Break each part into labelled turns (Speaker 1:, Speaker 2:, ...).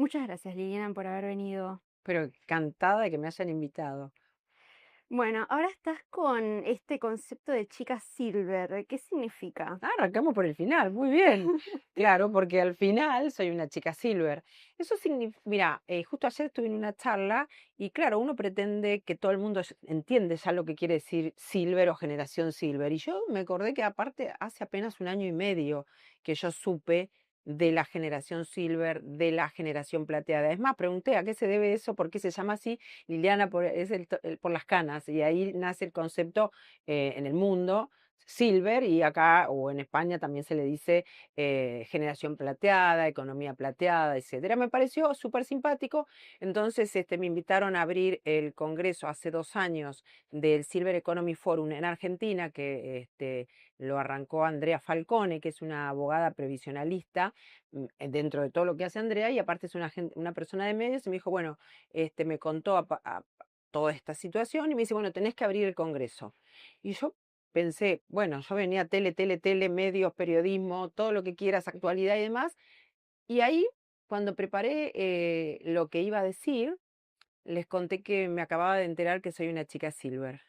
Speaker 1: Muchas gracias, Liliana, por haber venido.
Speaker 2: Pero encantada de que me hayan invitado.
Speaker 1: Bueno, ahora estás con este concepto de chica silver. ¿Qué significa?
Speaker 2: Arrancamos por el final, muy bien. Claro, porque al final soy una chica silver. Eso significa, mira, justo ayer estuve en una charla y claro, uno pretende que todo el mundo entiende ya lo que quiere decir silver o generación silver. Y yo me acordé que aparte hace apenas un año y medio que yo supe de la generación silver, de la generación plateada. Es más, pregunté a qué se debe eso, por qué se llama así. Liliana, es por las canas y ahí nace el concepto en el mundo silver y acá o en España también se le dice generación plateada, economía plateada, etcétera. Me pareció súper simpático. Entonces me invitaron a abrir el congreso hace 2 años del Silver Economy Forum en Argentina, que lo arrancó Andrea Falcone, que es una abogada previsionalista dentro de todo lo que hace Andrea, y aparte es una persona de medios, y me dijo, bueno, me contó toda esta situación y me dice, bueno, tenés que abrir el congreso. Y yo pensé, bueno, yo venía tele, medios, periodismo, todo lo que quieras, actualidad y demás. Y ahí, cuando preparé lo que iba a decir, les conté que me acababa de enterar que soy una chica silver,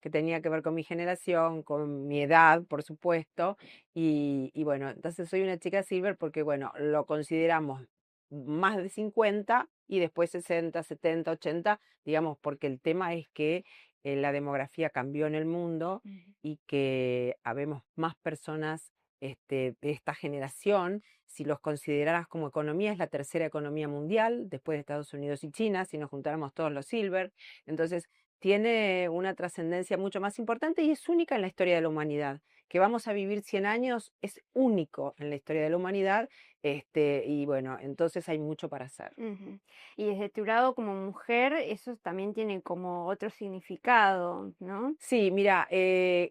Speaker 2: que tenía que ver con mi generación, con mi edad, por supuesto. Y bueno, entonces soy una chica silver porque, bueno, lo consideramos más de 50 y después 60, 70, 80, digamos, porque el tema es que la demografía cambió en el mundo
Speaker 1: Ujú.
Speaker 2: y que habemos más personas de esta generación. Si los consideraras como economía, es la tercera economía mundial, después de Estados Unidos y China, si nos juntáramos todos los silver. Entonces, tiene una trascendencia mucho más importante y es única en la historia de la humanidad. Que vamos a vivir 100 años es único en la historia de la humanidad, y bueno, entonces hay mucho para hacer.
Speaker 1: Ujú. Y desde tu lado como mujer, eso también tiene como otro significado, ¿no?
Speaker 2: Sí, mira,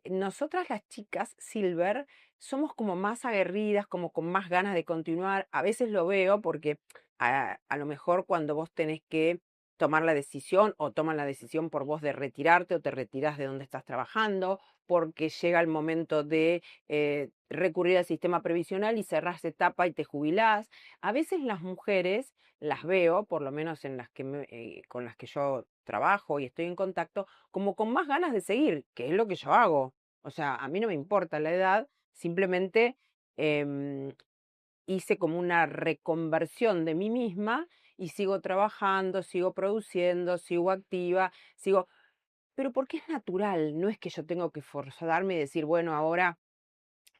Speaker 2: nosotras las chicas Silver somos como más aguerridas, como con más ganas de continuar. A veces lo veo porque a lo mejor cuando vos tenés que tomar la decisión o toman la decisión por vos de retirarte o te retirás de donde estás trabajando, porque llega el momento de recurrir al sistema previsional y cerrás etapa y te jubilás. A veces las mujeres las veo, por lo menos en las que con las que yo trabajo y estoy en contacto, como con más ganas de seguir, que es lo que yo hago. O sea, a mí no me importa la edad, simplemente em, hice como una reconversión de mí misma y sigo trabajando, sigo produciendo, sigo activa, sigo... Pero porque es natural, no es que yo tengo que forzarme y decir, bueno, ahora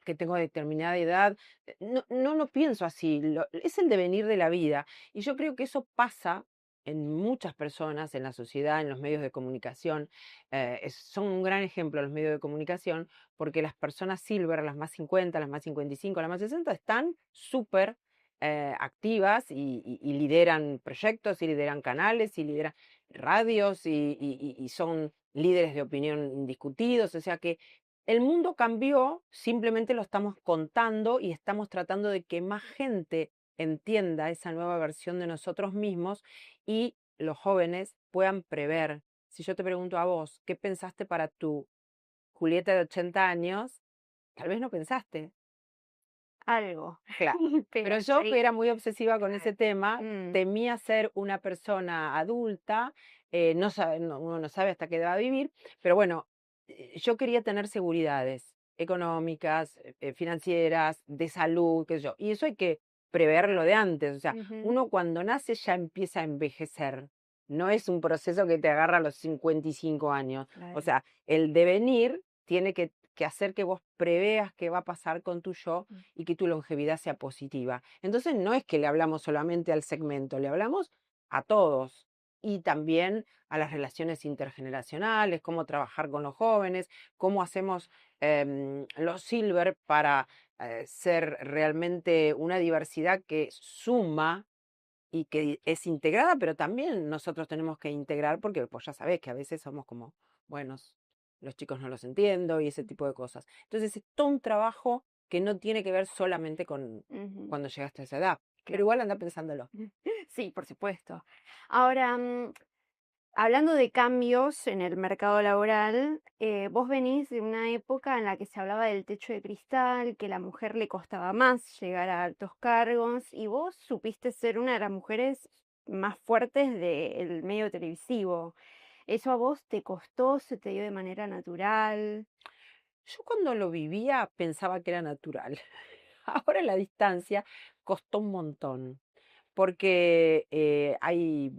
Speaker 2: que tengo determinada edad, no, no lo pienso así, es el devenir de la vida. Y yo creo que eso pasa en muchas personas, en la sociedad, en los medios de comunicación. Son un gran ejemplo los medios de comunicación, porque las personas silver, las más 50, las más 55, las más 60, están súper activas y lideran proyectos, y lideran canales, y lideran radios, y son líderes de opinión indiscutidos. O sea que el mundo cambió, simplemente lo estamos contando y estamos tratando de que más gente entienda esa nueva versión de nosotros mismos y los jóvenes puedan prever. Si yo te pregunto a vos, ¿qué pensaste para tu Julieta de 80 años? Tal vez no pensaste.
Speaker 1: Algo,
Speaker 2: Claro.
Speaker 1: pero
Speaker 2: Pero yo, que
Speaker 1: estaría
Speaker 2: era muy obsesiva con
Speaker 1: claro.
Speaker 2: ese tema,
Speaker 1: Mm,
Speaker 2: temía ser una persona adulta, uno no sabe hasta qué edad va a vivir, pero bueno, yo quería tener seguridades económicas, financieras, de salud, qué sé yo, y eso hay que preverlo de antes. O sea,
Speaker 1: ujú,
Speaker 2: uno cuando nace ya empieza a envejecer, no es un proceso que te agarra a los 55 años. O
Speaker 1: claro.
Speaker 2: sea, el devenir tiene que hacer que vos preveas qué va a pasar con tu yo
Speaker 1: Mm.
Speaker 2: y que tu longevidad sea positiva. Entonces no es que le hablamos solamente al segmento, le hablamos a todos y también a las relaciones intergeneracionales, cómo trabajar con los jóvenes, cómo hacemos los silver para ser realmente una diversidad que suma y que es integrada, pero también nosotros tenemos que integrar porque pues ya sabés que a veces somos como, buenos, los chicos no los entiendo y ese tipo de cosas. Entonces es todo un trabajo que no tiene que ver solamente con
Speaker 1: Ujú,
Speaker 2: cuando llegaste a esa edad, pero
Speaker 1: claro.
Speaker 2: igual anda pensándolo.
Speaker 1: Sí, por supuesto. Ahora, Hablando de cambios en el mercado laboral, vos venís de una época en la que se hablaba del techo de cristal, que a la mujer le costaba más llegar a altos cargos, y vos supiste ser una de las mujeres más fuertes del medio televisivo. ¿Eso a vos te costó? ¿Se te dio de manera natural?
Speaker 2: Yo cuando lo vivía pensaba que era natural. Ahora a la distancia costó un montón, porque hay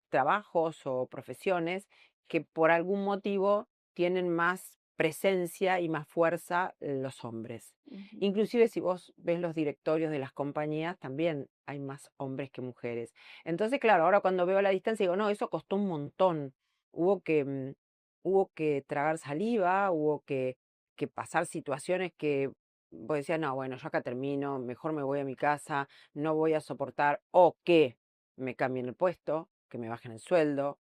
Speaker 2: trabajos o profesiones que por algún motivo tienen más presencia y más fuerza los hombres.
Speaker 1: Ujú.
Speaker 2: Inclusive si vos ves los directorios de las compañías, también hay más hombres que mujeres. Entonces, claro, ahora cuando veo a la distancia digo, no, eso costó un montón. Hubo que, hubo que tragar saliva, hubo que pasar situaciones que vos decías, no, bueno, yo acá termino, mejor me voy a mi casa, no voy a soportar o que me cambien el puesto, que me bajen el sueldo,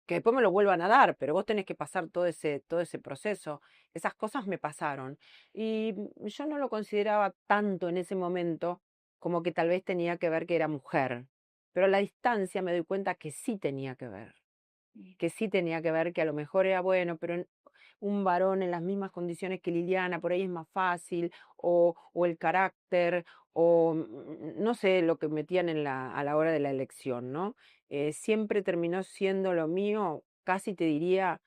Speaker 2: que después me lo vuelvan a dar, pero vos tenés que pasar todo ese proceso. Esas cosas me pasaron y yo no lo consideraba tanto en ese momento como que tal vez tenía que ver que era mujer, pero a la distancia me doy cuenta
Speaker 1: Sí.
Speaker 2: que sí tenía que ver, que a lo mejor era bueno, pero un varón en las mismas condiciones que Liliana, por ahí es más fácil, o el carácter, o no sé lo que metían en a la hora de la elección, ¿no? Siempre terminó siendo lo mío, casi te diría,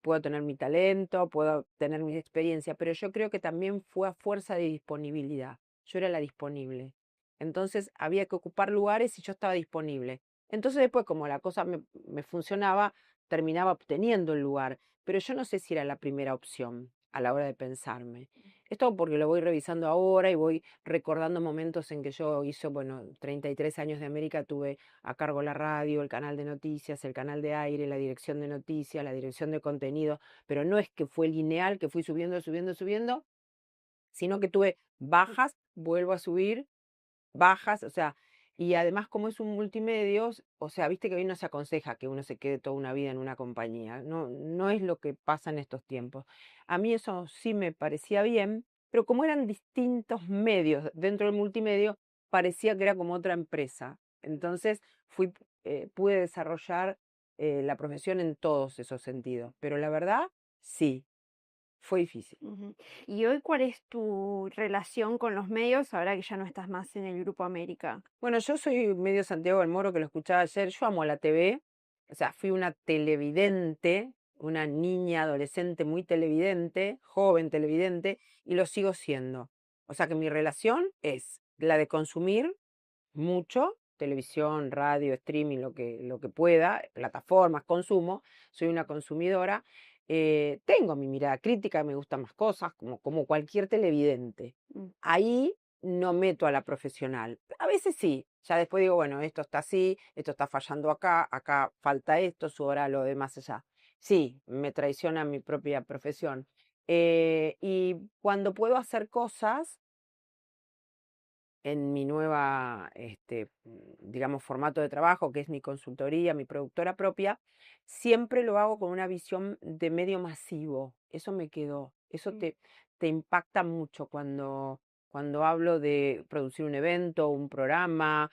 Speaker 2: puedo tener mi talento, puedo tener mi experiencia, pero yo creo que también fue a fuerza de disponibilidad. Yo era la disponible. Entonces había que ocupar lugares y yo estaba disponible. Entonces después, como la cosa me funcionaba, terminaba obteniendo el lugar. Pero yo no sé si era la primera opción a la hora de pensarme. Esto porque lo voy revisando ahora y voy recordando momentos en que yo hice, bueno, 33 años de América, tuve a cargo la radio, el canal de noticias, el canal de aire, la dirección de noticias, la dirección de contenido, pero no es que fue lineal, que fui subiendo, subiendo, subiendo, sino que tuve bajas, vuelvo a subir, bajas, o sea, y además como es un multimedios, o sea, viste que hoy no se aconseja que uno se quede toda una vida en una compañía, no, no es lo que pasa en estos tiempos. A mí eso sí me parecía bien, pero como eran distintos medios dentro del multimedio, parecía que era como otra empresa. Entonces pude desarrollar la profesión en todos esos sentidos, pero la verdad, sí, fue difícil.
Speaker 1: Ujú. ¿Y hoy cuál es tu relación con los medios ahora que ya no estás más en el Grupo América?
Speaker 2: Bueno, yo soy medio Santiago del Moro, que lo escuchaba ayer. Yo amo la TV, o sea, fui una televidente, una niña adolescente muy televidente, joven televidente, y lo sigo siendo. O sea que mi relación es la de consumir mucho, televisión, radio, streaming, lo que pueda, plataformas, consumo, soy una consumidora. Tengo mi mirada crítica, me gustan más cosas, como cualquier televidente.
Speaker 1: Mm.
Speaker 2: Ahí no meto a la profesional. A veces sí, ya después digo, bueno, esto está así, esto está fallando acá, acá falta esto, su hora lo de más allá. Sí, me traiciona mi propia profesión. Y cuando puedo hacer cosas en mi nueva, digamos, formato de trabajo, que es mi consultoría, mi productora propia, siempre lo hago con una visión de medio masivo. Eso me quedó. Eso
Speaker 1: Sí.
Speaker 2: te impacta mucho cuando hablo de producir un evento, un programa,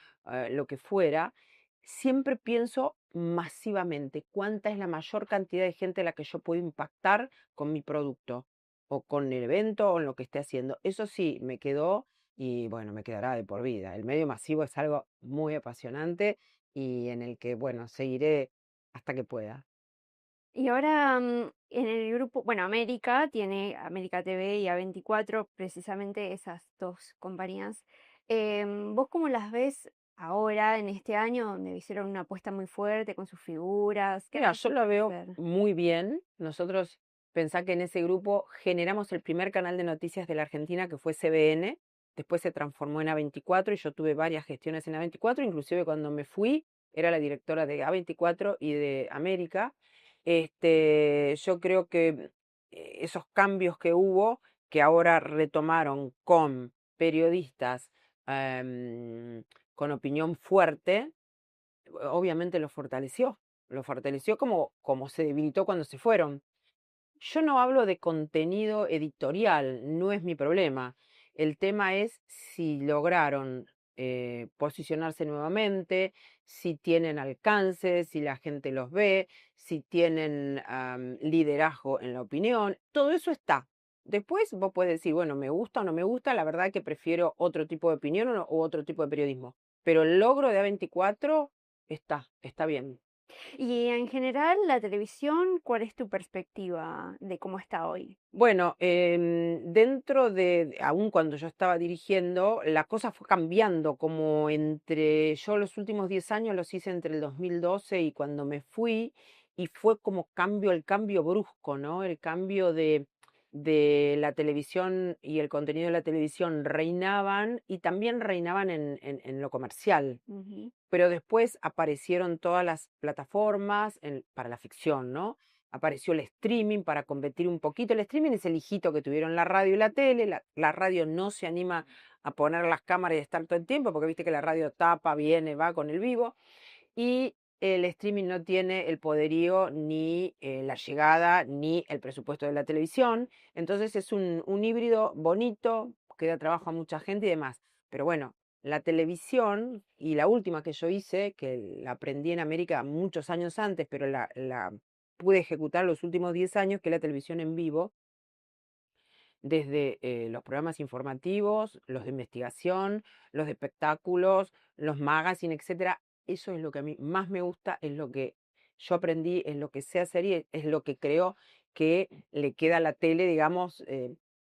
Speaker 2: lo que fuera. Siempre pienso masivamente cuánta es la mayor cantidad de gente a la que yo puedo impactar con mi producto o con el evento o en lo que esté haciendo. Eso sí, me quedó y bueno, me quedará de por vida. El medio masivo es algo muy apasionante y en el que, bueno, seguiré hasta que pueda.
Speaker 1: Y ahora en el grupo, bueno, América tiene América TV y A24, precisamente esas dos compañías. ¿Vos cómo las ves ahora en este año donde hicieron una apuesta muy fuerte con sus figuras? ¿Qué
Speaker 2: Mira, yo la
Speaker 1: necesitan
Speaker 2: veo
Speaker 1: hacer?
Speaker 2: muy bien. Nosotros pensá que en ese grupo generamos el primer canal de noticias de la Argentina que fue CBN, después se transformó en A24 y yo tuve varias gestiones en A24, inclusive cuando me fui era la directora de A24 y de América. Yo creo que esos cambios que hubo, que ahora retomaron con periodistas con opinión fuerte, obviamente lo fortaleció como se debilitó cuando se fueron. Yo no hablo de contenido editorial, no es mi problema. El tema es si lograron posicionarse nuevamente, si tienen alcance, si la gente los ve, si tienen liderazgo en la opinión, todo eso está. Después vos puedes decir, bueno, me gusta o no me gusta, la verdad que prefiero otro tipo de opinión o otro tipo de periodismo. Pero el logro de A24 está bien.
Speaker 1: Y en general, la televisión, ¿cuál es tu perspectiva de cómo está hoy?
Speaker 2: Bueno, dentro aún cuando yo estaba dirigiendo, la cosa fue cambiando, como yo los últimos 10 años los hice entre el 2012 y cuando me fui, y fue como el cambio brusco, ¿no? El cambio de la televisión y el contenido de la televisión reinaban y también reinaban en lo comercial.
Speaker 1: Ujú,
Speaker 2: Pero después aparecieron todas las plataformas para la ficción, ¿no? Apareció el streaming para competir un poquito. El streaming es el hijito que tuvieron la radio y la tele. La radio no se anima a poner las cámaras y estar todo el tiempo, porque viste que la radio tapa, viene, va con el vivo. Y el streaming no tiene el poderío, ni la llegada, ni el presupuesto de la televisión. Entonces es un híbrido bonito, que da trabajo a mucha gente y demás. Pero bueno, la televisión, y la última que yo hice, que la aprendí en América muchos años antes, pero la pude ejecutar los últimos 10 años, que es la televisión en vivo, desde los programas informativos, los de investigación, los de espectáculos, los magazines, etcétera. Eso es lo que a mí más me gusta, es lo que yo aprendí, es lo que sé hacer y es lo que creo que le queda a la tele, digamos,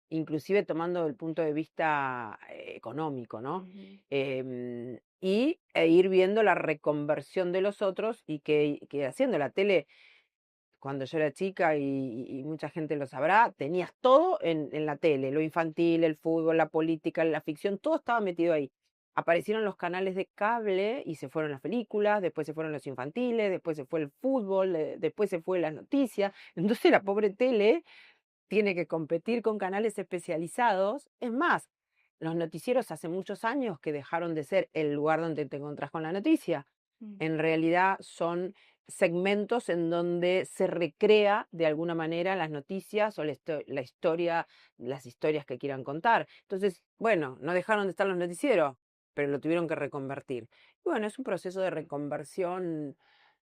Speaker 2: inclusive tomando el punto de vista económico, ¿no?
Speaker 1: ujú.
Speaker 2: Ir viendo la reconversión de los otros y que haciendo la tele cuando yo era chica y mucha gente lo sabrá, tenías todo en la tele, lo infantil, el fútbol, la política, la ficción, todo estaba metido ahí. Aparecieron los canales de cable y se fueron las películas, después se fueron los infantiles, después se fue el fútbol, después se fue las noticias. Entonces la pobre tele tiene que competir con canales especializados. Es más, los noticieros hace muchos años que dejaron de ser el lugar donde te encontrás con la noticia.
Speaker 1: Mm.
Speaker 2: En realidad son segmentos en donde se recrea de alguna manera las noticias o la historia, las historias que quieran contar. Entonces, bueno, no dejaron de estar los noticieros, pero lo tuvieron que reconvertir. Y bueno, es un proceso de reconversión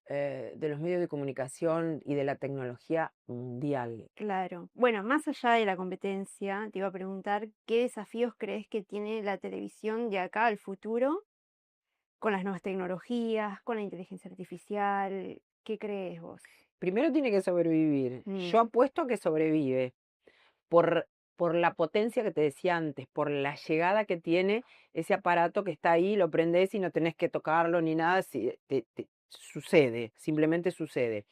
Speaker 2: de los medios de comunicación y de la tecnología mundial.
Speaker 1: Claro. Bueno, más allá de la competencia, te iba a preguntar, ¿qué desafíos crees que tiene la televisión de acá al futuro con las nuevas tecnologías, con la inteligencia artificial? ¿Qué crees vos?
Speaker 2: Primero tiene que sobrevivir.
Speaker 1: Mm,
Speaker 2: Yo apuesto a que sobrevive por, por la potencia que te decía antes, por la llegada que tiene ese aparato que está ahí, lo prendes y no tenés que tocarlo ni nada, sucede, simplemente sucede,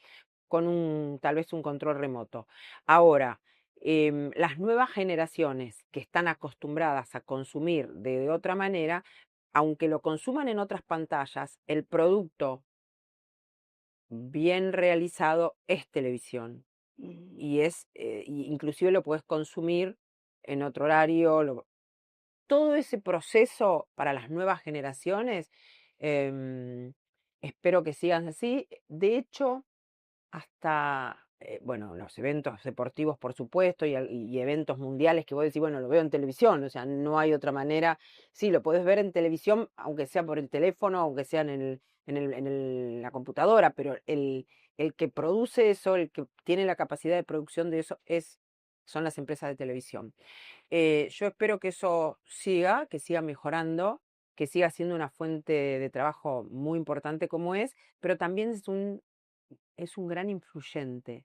Speaker 2: con tal vez un control remoto. Ahora, las nuevas generaciones que están acostumbradas a consumir de otra manera, aunque lo consuman en otras pantallas, el producto bien realizado es televisión
Speaker 1: mm.
Speaker 2: y inclusive lo puedes consumir en otro horario. Todo ese proceso para las nuevas generaciones, em, espero que sigan así. De hecho, hasta, bueno, los eventos deportivos, por supuesto, y eventos mundiales que vos decís, bueno, lo veo en televisión, o sea, no hay otra manera. Sí, lo podés ver en televisión, aunque sea por el teléfono, aunque sea la computadora, pero el que produce eso, el que tiene la capacidad de producción de eso, son las empresas de televisión. Yo espero que eso siga, que siga mejorando, que siga siendo una fuente de trabajo muy importante como pero también es un gran influyente.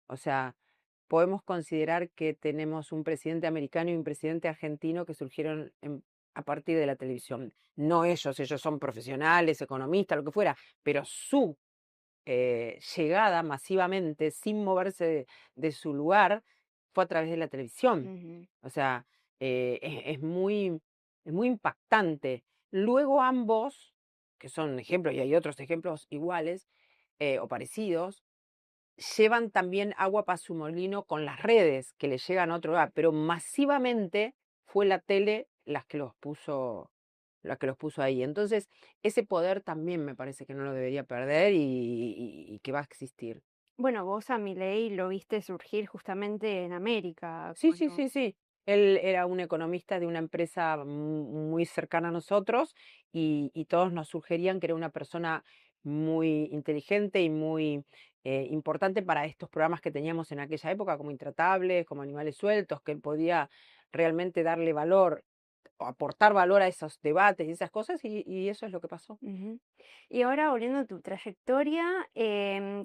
Speaker 2: O sea, podemos considerar que tenemos un presidente americano y un presidente argentino que surgieron a partir de la televisión. No ellos son profesionales, economistas, lo que fuera, pero su llegada masivamente, sin moverse de su lugar, fue a través de la televisión.
Speaker 1: Ujú.
Speaker 2: O sea, es muy impactante. Luego ambos, que son ejemplos, y hay otros ejemplos iguales o parecidos, llevan también agua para su molino con las redes que le llegan a otro lugar, pero masivamente fue la tele la que los puso ahí. Entonces, ese poder también me parece que no lo debería perder y que va a existir.
Speaker 1: Bueno, vos a Milei lo viste surgir justamente en América,
Speaker 2: Sí, sí, sí, sí. Él era un economista de una empresa muy cercana a nosotros y todos nos sugerían que era una persona muy inteligente y muy importante para estos programas que teníamos en aquella época, como Intratables, como Animales Sueltos, que él podía realmente darle valor o aportar valor a esos debates y esas cosas, y eso es lo que pasó.
Speaker 1: Ujú. Y ahora volviendo a tu trayectoria,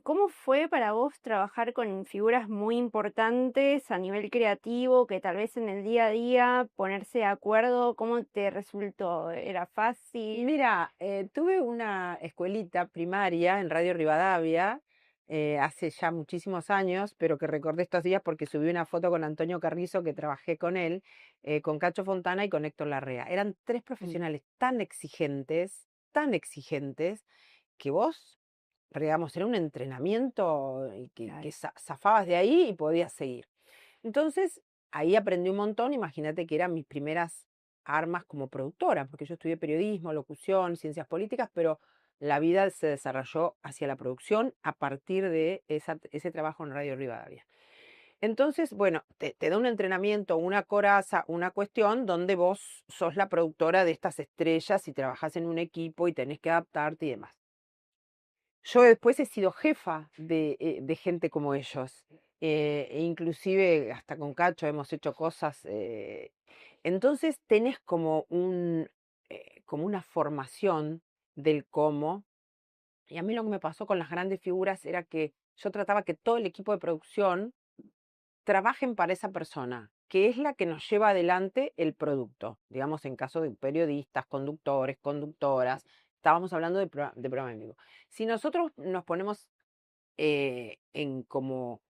Speaker 1: ¿cómo fue para vos trabajar con figuras muy importantes a nivel creativo, que tal vez en el día a día ponerse de acuerdo, cómo te resultó? ¿Era fácil?
Speaker 2: Mira, tuve una escuelita primaria en Radio Rivadavia hace ya muchísimos años, pero que recordé estos días porque subí una foto con Antonio Carrizo, que trabajé con él, con Cacho Fontana y con Héctor Larrea. Eran tres
Speaker 1: Mm,
Speaker 2: profesionales tan exigentes, que vos, digamos, era un entrenamiento y que
Speaker 1: claro.
Speaker 2: zafabas de ahí y podías seguir. Entonces, ahí aprendí un montón, imagínate que eran mis primeras armas como productora, porque yo estudié periodismo, locución, ciencias políticas, pero la vida se desarrolló hacia la producción a partir de ese trabajo en Radio Rivadavia. Entonces, bueno, te da un entrenamiento, una coraza, una cuestión donde vos sos la productora de estas estrellas y trabajás en un equipo y tenés que adaptarte y demás. Yo después he sido jefa de gente como ellos. E inclusive hasta con Cacho hemos hecho cosas. Entonces tenés como una formación del cómo. Y a mí lo que me pasó con las grandes figuras era que yo trataba que todo el equipo de producción trabajen para esa persona, que es la que nos lleva adelante el producto. Digamos, en caso de periodistas, conductores, conductoras, estábamos hablando de programa en vivo. Si nosotros nos ponemos en como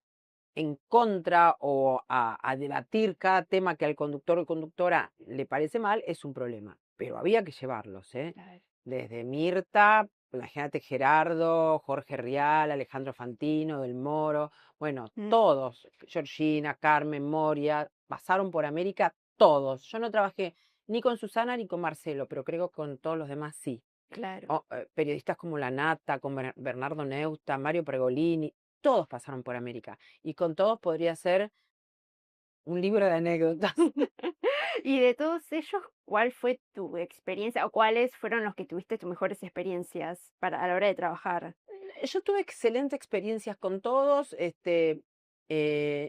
Speaker 2: en contra o a debatir cada tema que al conductor o conductora le parece mal, es un problema. Pero había que llevarlos, ¿eh?
Speaker 1: Claro.
Speaker 2: Desde Mirta, imagínate Gerardo, Jorge Rial, Alejandro Fantino, Del Moro, bueno,
Speaker 1: Mm,
Speaker 2: todos, Georgina, Carmen, Moria, pasaron por América todos. Yo no trabajé ni con Susana ni con Marcelo, pero creo que con todos los demás sí.
Speaker 1: claro.
Speaker 2: Periodistas como La Nata, con Bernardo Neusta, Mario Pregolini, todos pasaron por América. Y con todos podría ser un libro de anécdotas.
Speaker 1: Y de todos ellos, ¿cuál fue tu experiencia o cuáles fueron los que tuviste tus mejores experiencias a la hora de trabajar?
Speaker 2: Yo tuve excelentes experiencias con todos.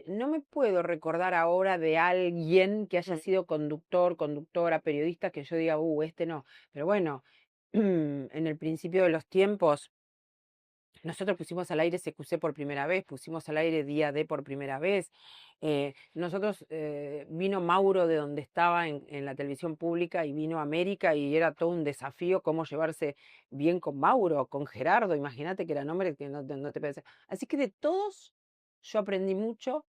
Speaker 2: No me puedo recordar ahora de alguien que haya
Speaker 1: Mm,
Speaker 2: sido conductor, conductora, periodista, que yo diga, este no. Pero bueno, en el principio de los tiempos, nosotros pusimos al aire CQC por primera vez, pusimos al aire Día D por primera vez. Vino Mauro de donde estaba en la televisión pública y vino a América y era todo un desafío cómo llevarse bien con Mauro, con Gerardo. Imagínate que eran hombres que no te pensé. Así que de todos yo aprendí mucho.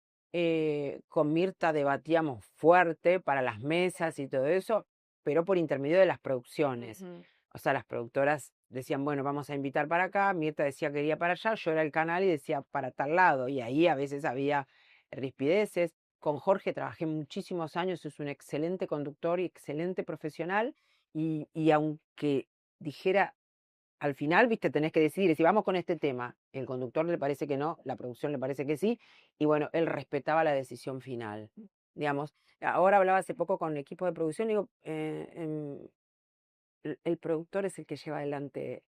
Speaker 2: Con Mirta debatíamos fuerte para las mesas y todo eso, pero por intermedio de las producciones.
Speaker 1: ujú,
Speaker 2: O sea, las productoras decían, bueno, vamos a invitar para acá, Mirta decía que quería para allá, yo era el canal y decía para tal lado, y ahí a veces había rispideces. Con Jorge trabajé muchísimos años, es un excelente conductor y excelente profesional, y aunque dijera, al final, viste, tenés que decidir si vamos con este tema, el conductor le parece que no, la producción le parece que sí, y bueno, él respetaba la decisión final. Digamos, ahora hablaba hace poco con el equipo de producción, digo, el productor es el que lleva adelante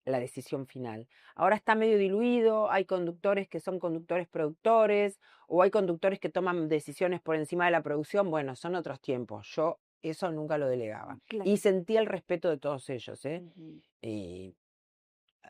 Speaker 2: la decisión final. Ahora está medio diluido, hay conductores que son conductores productores, o hay conductores que toman decisiones por encima de la producción. Bueno, son otros tiempos. Yo eso nunca lo delegaba. Y
Speaker 1: claro.
Speaker 2: sentía el respeto de todos ellos, ¿eh?
Speaker 1: Ujú,
Speaker 2: Y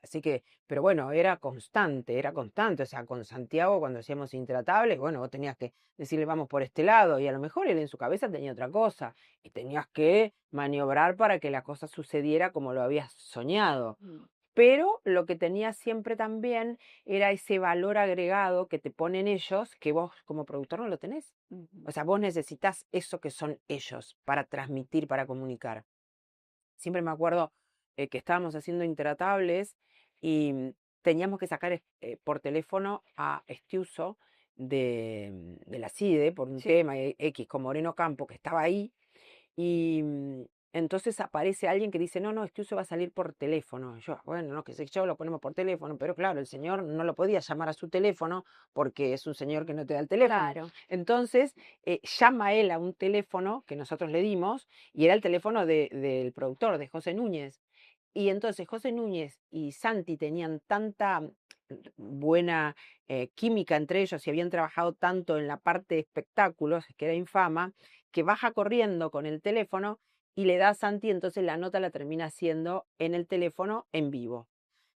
Speaker 2: así que, pero bueno, era constante. O sea, con Santiago cuando hacíamos Intratables, bueno, vos tenías que decirle vamos por este lado, y a lo mejor él en su cabeza tenía otra cosa, y tenías que maniobrar para que la cosa sucediera como lo habías soñado.
Speaker 1: mm,
Speaker 2: Pero lo que tenía siempre también era ese valor agregado que te ponen ellos, que vos como productor no lo tenés.
Speaker 1: ujú.
Speaker 2: O sea, vos necesitas eso que son ellos para transmitir, para comunicar. Siempre me acuerdo que estábamos haciendo Intratables y teníamos que sacar por teléfono a Estiuso de la CIDE por un
Speaker 1: Sí.
Speaker 2: tema X con Moreno Campo, que estaba ahí. Y Entonces aparece alguien que dice, no, no, es que eso va a salir por teléfono. Y yo, bueno, no, qué sé yo, lo ponemos por teléfono, pero claro, el señor no lo podía llamar a su teléfono porque es un señor que no te da el teléfono.
Speaker 1: Claro.
Speaker 2: Entonces llama él a un teléfono que nosotros le dimos y era el teléfono del productor, de José Núñez. Y entonces José Núñez y Santi tenían tanta buena química entre ellos y habían trabajado tanto en la parte de espectáculos, que era Infama, que baja corriendo con el teléfono y le da a Santi, entonces la nota la termina haciendo en el teléfono en vivo.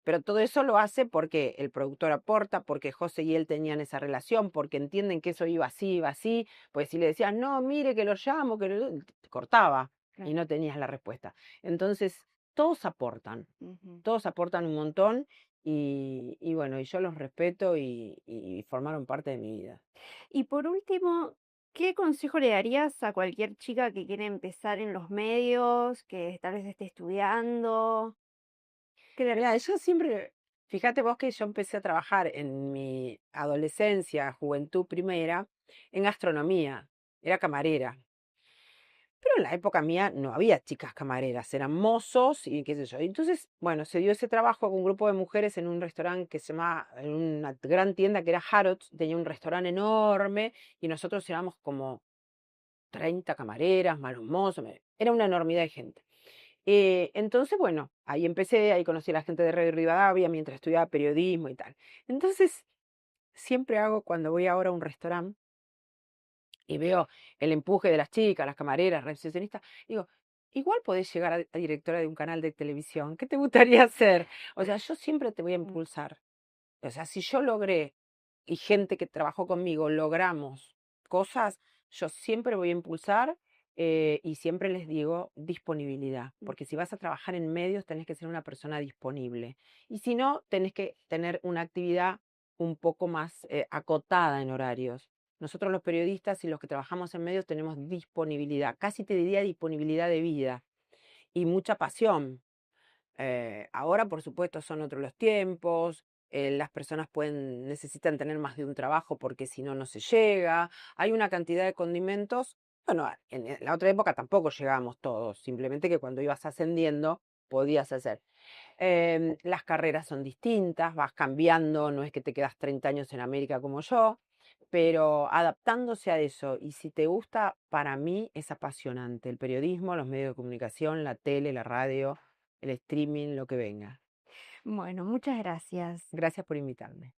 Speaker 2: Pero todo eso lo hace porque el productor aporta, porque José y él tenían esa relación, porque entienden que eso iba así, pues si le decías, no, mire que lo llamo, te cortaba y
Speaker 1: Claro.
Speaker 2: no tenías la respuesta. Entonces, todos aportan,
Speaker 1: Ujú.
Speaker 2: todos aportan un montón y bueno, y yo los respeto y formaron parte de mi vida.
Speaker 1: Y por último, ¿qué consejo le darías a cualquier chica que quiere empezar en los medios, que tal vez esté estudiando? ¿Qué le
Speaker 2: Mira, yo siempre, fíjate vos que yo empecé a trabajar en mi adolescencia, juventud primera, en gastronomía, era camarera. Pero en la época mía no había chicas camareras, eran mozos y qué sé yo. Entonces, bueno, se dio ese trabajo con un grupo de mujeres en un restaurante que se llamaba, en una gran tienda que era Harrods, tenía un restaurante enorme y nosotros éramos como 30 camareras, malos mozos, era una enormidad de gente. Entonces, bueno, ahí empecé, ahí conocí a la gente de Radio Rivadavia mientras estudiaba periodismo y tal. Entonces, siempre hago cuando voy ahora a un restaurante y veo el empuje de las chicas, las camareras, recepcionistas, digo, igual podés llegar a directora de un canal de televisión. ¿Qué te gustaría hacer? O sea, yo siempre te voy a
Speaker 1: Mm.
Speaker 2: impulsar. O sea, si yo logré y gente que trabajó conmigo logramos cosas, yo siempre voy a impulsar y siempre les digo disponibilidad,
Speaker 1: Mm.
Speaker 2: porque si vas a trabajar en medios tenés que ser una persona disponible y si no, tenés que tener una actividad un poco más acotada en horarios. Nosotros los periodistas y los que trabajamos en medios tenemos disponibilidad, casi te diría disponibilidad de vida y mucha pasión. Ahora, por supuesto, son otros los tiempos, las personas necesitan tener más de un trabajo porque si no, no se llega. Hay una cantidad de condimentos. Bueno, en la otra época tampoco llegábamos todos, simplemente que cuando ibas ascendiendo podías hacer. Las carreras son distintas, vas cambiando, no es que te quedas 30 años en América como yo, pero adaptándose a eso. Y si te gusta, para mí es apasionante el periodismo, los medios de comunicación, la tele, la radio, el streaming, lo que venga.
Speaker 1: Bueno, muchas gracias.
Speaker 2: Gracias por invitarme.